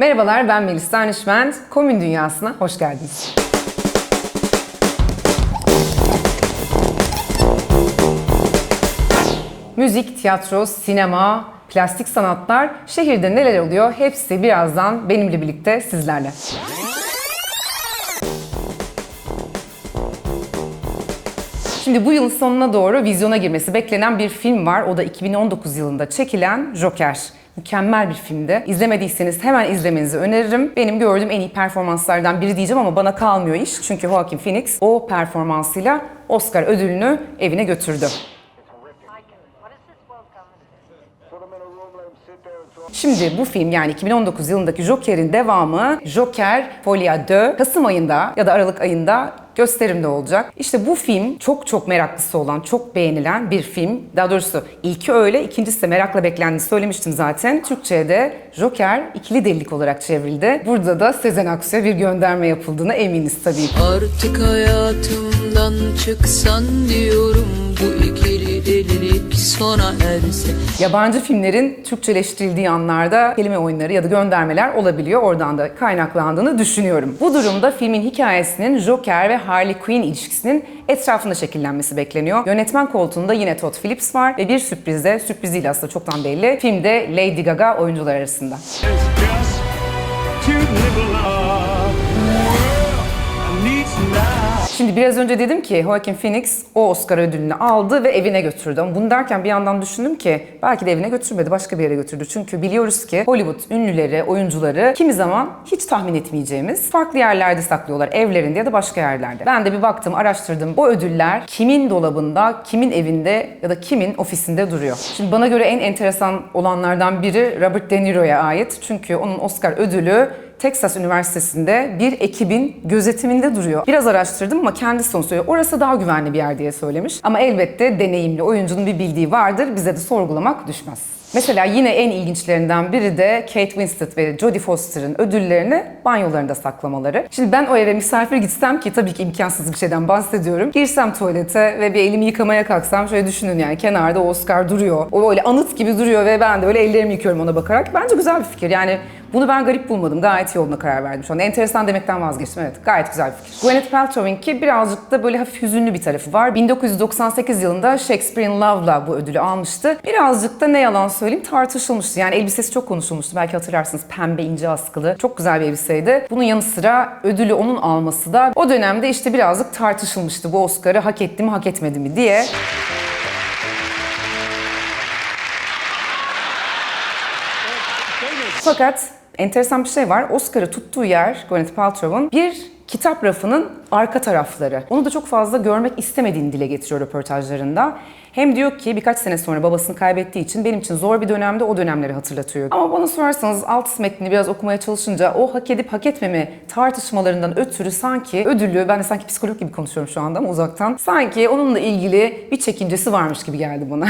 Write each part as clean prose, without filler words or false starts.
Merhabalar, ben Melis Danişment. Komün Dünyası'na hoş geldiniz. Müzik, tiyatro, sinema, plastik sanatlar, şehirde neler oluyor hepsi birazdan benimle birlikte sizlerle. Şimdi bu yılın sonuna doğru vizyona girmesi beklenen bir film var. O da 2019 yılında çekilen Joker. Mükemmel bir filmdi. İzlemediyseniz hemen izlemenizi öneririm. Benim gördüğüm en iyi performanslardan biri diyeceğim ama bana kalmıyor iş. Çünkü Joaquin Phoenix o performansıyla Oscar ödülünü evine götürdü. Şimdi bu film yani 2019 yılındaki Joker'in devamı Joker Folie à Deux Kasım ayında ya da Aralık ayında gösterimde olacak. İşte bu film çok meraklısı olan, çok beğenilen bir film. Daha doğrusu ilki öyle, ikincisi de merakla beklendiğini söylemiştim zaten. Türkçe'ye de Joker ikili delilik olarak çevrildi. Burada da Sezen Aksu'ya bir gönderme yapıldığına eminiz tabii ki. Artık hayatımdan çıksan diyorum, bu ikili delilik sona erse. Yabancı filmlerin Türkçeleştirildiği anlarda kelime oyunları ya da göndermeler olabiliyor. Oradan da kaynaklandığını düşünüyorum. Bu durumda filmin hikayesinin Joker ve Harley Quinn ilişkisinin etrafında şekillenmesi bekleniyor. Yönetmen koltuğunda yine Todd Phillips var ve bir sürpriziyle aslında çoktan belli. Filmde Lady Gaga oyuncular arasında. Şimdi biraz önce dedim ki Joaquin Phoenix o Oscar ödülünü aldı ve evine götürdü. Ama bunu derken bir yandan düşündüm ki belki de evine götürmedi, başka bir yere götürdü. Çünkü biliyoruz ki Hollywood ünlüleri, oyuncuları kimi zaman hiç tahmin etmeyeceğimiz farklı yerlerde saklıyorlar. Evlerinde ya da başka yerlerde. Ben de bir baktım, araştırdım. Bu ödüller kimin dolabında, kimin evinde ya da kimin ofisinde duruyor. Şimdi bana göre en enteresan olanlardan biri Robert De Niro'ya ait. Çünkü onun Oscar ödülü Texas Üniversitesi'nde bir ekibin gözetiminde duruyor. Biraz araştırdım ama kendisi onu söylüyor. Orası daha güvenli bir yer diye söylemiş. Ama elbette deneyimli oyuncunun bir bildiği vardır. Bize de sorgulamak düşmez. Mesela yine en ilginçlerinden biri de Kate Winslet ve Jodie Foster'ın ödüllerini banyolarında saklamaları. Şimdi ben o eve misafir gitsem ki tabii ki imkansız bir şeyden bahsediyorum. Girsem tuvalete ve bir elimi yıkamaya kalksam şöyle düşünün yani kenarda o Oscar duruyor. O öyle anıt gibi duruyor ve ben de öyle ellerimi yıkıyorum ona bakarak. Bence güzel bir fikir. Yani bunu ben garip bulmadım. Gayet iyi olduğuna karar verdim şu anda. Enteresan demekten vazgeçtim. Evet, gayet güzel bir fikir. Gwyneth Paltrow'inki birazcık da böyle hafif hüzünlü bir tarafı var. 1998 yılında Shakespeare in Love'la bu ödülü almıştı. Birazcık da ne yalan söyleyeyim tartışılmıştı. Yani elbisesi çok konuşulmuştu. Belki hatırlarsınız, pembe ince askılı. Çok güzel bir elbiseydi. Bunun yanı sıra ödülü onun alması da o dönemde işte birazcık tartışılmıştı. Bu Oscar'ı hak etti mi, hak etmedi mi diye. Fakat enteresan bir şey var. Oscar'ı tuttuğu yer Gwyneth Paltrow'un bir kitap rafının arka tarafları. Onu da çok fazla görmek istemediğini dile getiriyor röportajlarında. Hem diyor ki birkaç sene sonra babasını kaybettiği için benim için zor bir dönemde o dönemleri hatırlatıyor. Ama bana sorarsanız alt metnini biraz okumaya çalışınca o hak edip hak etmeme tartışmalarından ötürü sanki ödülü, ben de sanki psikolog gibi konuşuyorum şu anda ama uzaktan, sanki onunla ilgili bir çekincesi varmış gibi geldi bana.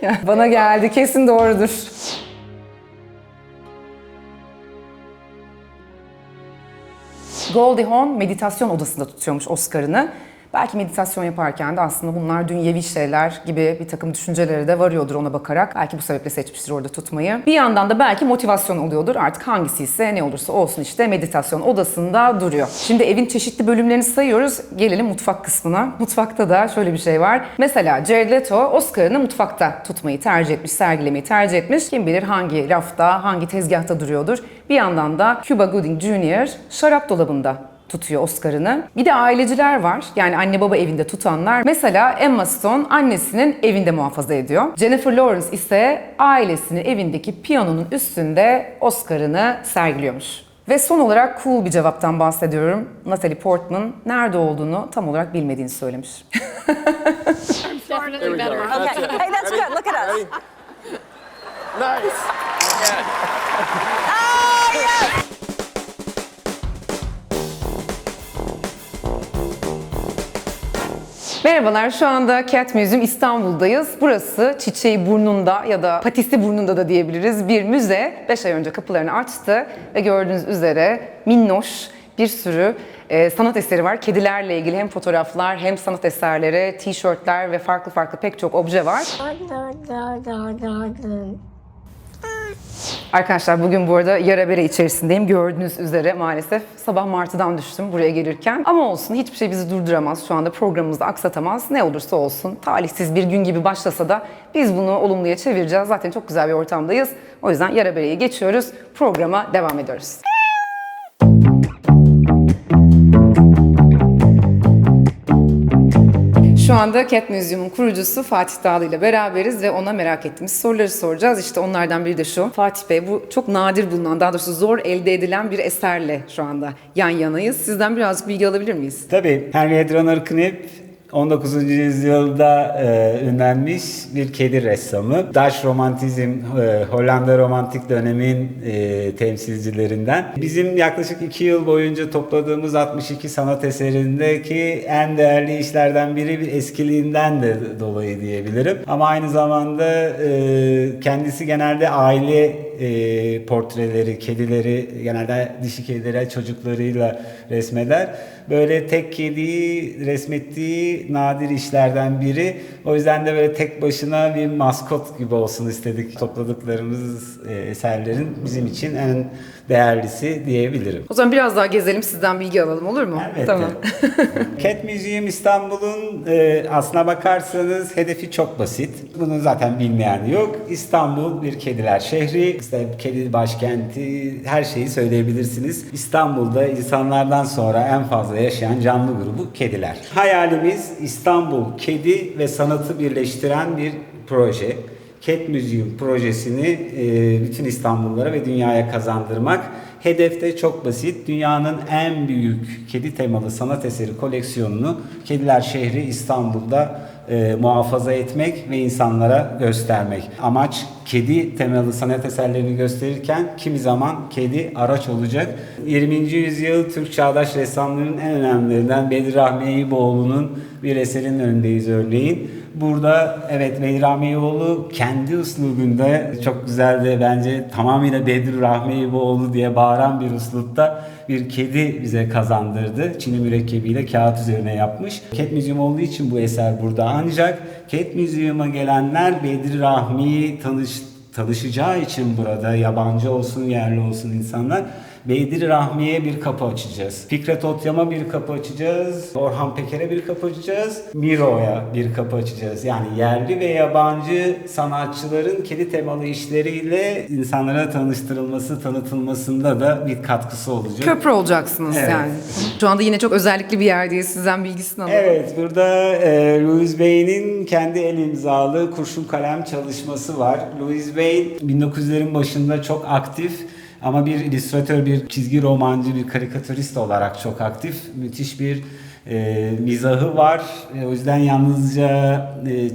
Yani bana geldi, kesin doğrudur. Goldie Hawn meditasyon odasında tutuyormuş Oscar'ını. Belki meditasyon yaparken de aslında bunlar dünyevi şeyler gibi bir takım düşünceleri de varıyordur ona bakarak. Belki bu sebeple seçmiştir orada tutmayı. Bir yandan da belki motivasyon oluyordur. Artık hangisi ise ne olursa olsun işte meditasyon odasında duruyor. Şimdi evin çeşitli bölümlerini sayıyoruz. Gelelim mutfak kısmına. Mutfakta da şöyle bir şey var. Mesela Jared Leto Oscar'ını mutfakta tutmayı tercih etmiş, sergilemeyi tercih etmiş. Kim bilir hangi rafta, hangi tezgahta duruyordur. Bir yandan da Cuba Gooding Jr. şarap dolabında tutuyor Oscar'ını. Bir de aileciler var. Yani anne baba evinde tutanlar. Mesela Emma Stone annesinin evinde muhafaza ediyor. Jennifer Lawrence ise ailesinin evindeki piyanonun üstünde Oscar'ını sergiliyormuş. Ve son olarak cool bir cevaptan bahsediyorum. Natalie Portman nerede olduğunu tam olarak bilmediğini söylemiş. Definitely better. Okay. Hey, that's good. Look at us. Nice. Oh, yes! Merhabalar, şu anda Cat Museum İstanbul'dayız. Burası çiçeği burnunda ya da patisi burnunda da diyebiliriz bir müze. 5 ay önce kapılarını açtı ve gördüğünüz üzere minnoş bir sürü sanat eseri var. Kedilerle ilgili hem fotoğraflar hem sanat eserleri, tişörtler ve farklı pek çok obje var. Arkadaşlar bugün bu arada yara bere içerisindeyim. Gördüğünüz üzere maalesef sabah martıdan düştüm buraya gelirken. Ama olsun, hiçbir şey bizi durduramaz. Şu anda programımızı aksatamaz. Ne olursa olsun, talihsiz bir gün gibi başlasa da biz bunu olumluya çevireceğiz. Zaten çok güzel bir ortamdayız. O yüzden yara bereyi geçiyoruz. Programa devam ediyoruz. Şu anda Cat Museum'un kurucusu Fatih Dağlı ile beraberiz ve ona merak ettiğimiz soruları soracağız. İşte onlardan biri de şu. Fatih Bey, bu çok nadir bulunan, daha doğrusu zor elde edilen bir eserle şu anda yan yanayız. Sizden birazcık bilgi alabilir miyiz? Tabii. Henriette Runner Knip 19. yüzyılda ünlenmiş bir kedi ressamı. Dutch Romantizm, Hollanda romantik dönemin temsilcilerinden. Bizim yaklaşık 2 yıl boyunca topladığımız 62 sanat eserindeki en değerli işlerden biri, bir eskiliğinden de dolayı diyebilirim. Ama aynı zamanda kendisi genelde aile portreleri, kedileri, genelde dişi kedileri çocuklarıyla resmeder. Böyle tek kediyi resmettiği nadir işlerden biri. O yüzden de böyle tek başına bir maskot gibi olsun istedik. Topladıklarımız eserlerin bizim için en değerlisi diyebilirim. O zaman biraz daha gezelim, sizden bilgi alalım, olur mu? Elbette. Tamam. Cat Museum İstanbul'un aslına bakarsanız hedefi çok basit. Bunu zaten bilmeyen yok. İstanbul bir kediler şehri, işte kedi başkenti, her şeyi söyleyebilirsiniz. İstanbul'da insanlardan sonra en fazla yaşayan canlı grubu kediler. Hayalimiz İstanbul kedi ve sanatı birleştiren bir proje. Cat Museum projesini bütün İstanbullulara ve dünyaya kazandırmak. Hedef de çok basit. Dünyanın en büyük kedi temalı sanat eseri koleksiyonunu Kediler Şehri İstanbul'da muhafaza etmek ve insanlara göstermek. Amaç kedi temalı sanat eserlerini gösterirken kimi zaman kedi araç olacak. 20. yüzyıl Türk çağdaş ressamlarının en önemlilerinden Bedri Rahmi Eyüboğlu'nun bir eserinin önündeyiz örneğin. Burada evet, Bedri Rahmi Eyüboğlu kendi üslubunda çok güzel de bence tamamıyla Bedri Rahmi Eyüboğlu diye bağıran bir üslupta bir kedi bize kazandırdı. Çini mürekkebiyle kağıt üzerine yapmış. Cat Museum olduğu için bu eser burada, ancak Cat Museum'a gelenler Bedri Rahmi'yi tanışacağı için burada, yabancı olsun yerli olsun insanlar, Bedri Rahmi'ye bir kapı açacağız. Fikret Otyam'a bir kapı açacağız. Orhan Peker'e bir kapı açacağız. Miro'ya bir kapı açacağız. Yani yerli ve yabancı sanatçıların kedi temalı işleriyle insanlara tanıştırılması, tanıtılmasında da bir katkısı olacak. Köprü olacaksınız Evet. yani. Şu anda yine çok özellikli bir yerdeyiz. Sizden bilgisini alalım. Evet, burada Louis Bey'in kendi el imzalı kurşun kalem çalışması var. Louis Bey 1900'lerin başında çok aktif. Ama bir illüstratör, bir çizgi romancı, bir karikatürist olarak çok aktif. Müthiş bir mizahı var. O yüzden yalnızca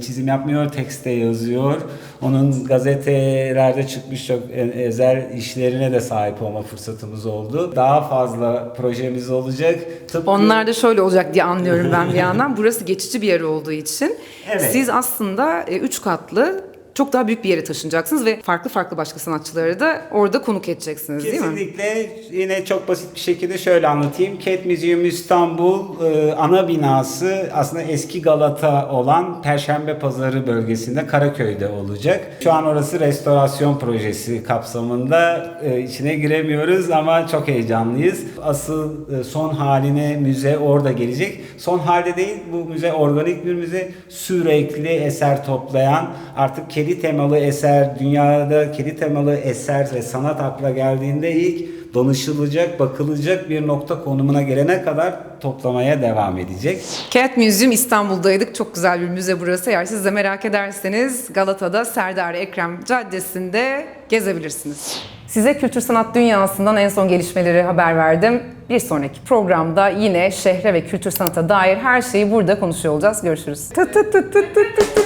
çizim yapmıyor, tekste yazıyor. Onun gazetelerde çıkmış çok özel işlerine de sahip olma fırsatımız oldu. Daha fazla projemiz olacak. Tıpkı... Onlar da şöyle olacak diye anlıyorum ben bir yandan. Burası geçici bir yer olduğu için. Evet. Siz aslında 3 katlı çok daha büyük bir yere taşınacaksınız ve farklı başka sanatçıları da orada konuk edeceksiniz, değil mi? Kesinlikle. Yine çok basit bir şekilde şöyle anlatayım. Cat Museum İstanbul ana binası aslında eski Galata olan Perşembe Pazarı bölgesinde, Karaköy'de olacak. Şu an orası restorasyon projesi kapsamında, içine giremiyoruz ama çok heyecanlıyız. Asıl son haline müze orada gelecek. Son halde değil, bu müze organik bir müze. Sürekli eser toplayan, artık kedi temalı eser, dünyada kedi temalı eser ve sanat akla geldiğinde ilk danışılacak, bakılacak bir nokta konumuna gelene kadar toplamaya devam edecek. Cat Museum İstanbul'daydık. Çok güzel bir müze burası. Eğer siz de merak ederseniz Galata'da Serdar Ekrem Caddesi'nde gezebilirsiniz. Size kültür sanat dünyasından en son gelişmeleri haber verdim. Bir sonraki programda yine şehre ve kültür sanata dair her şeyi burada konuşuyor olacağız. Görüşürüz. Tut tut tut tut tut tut.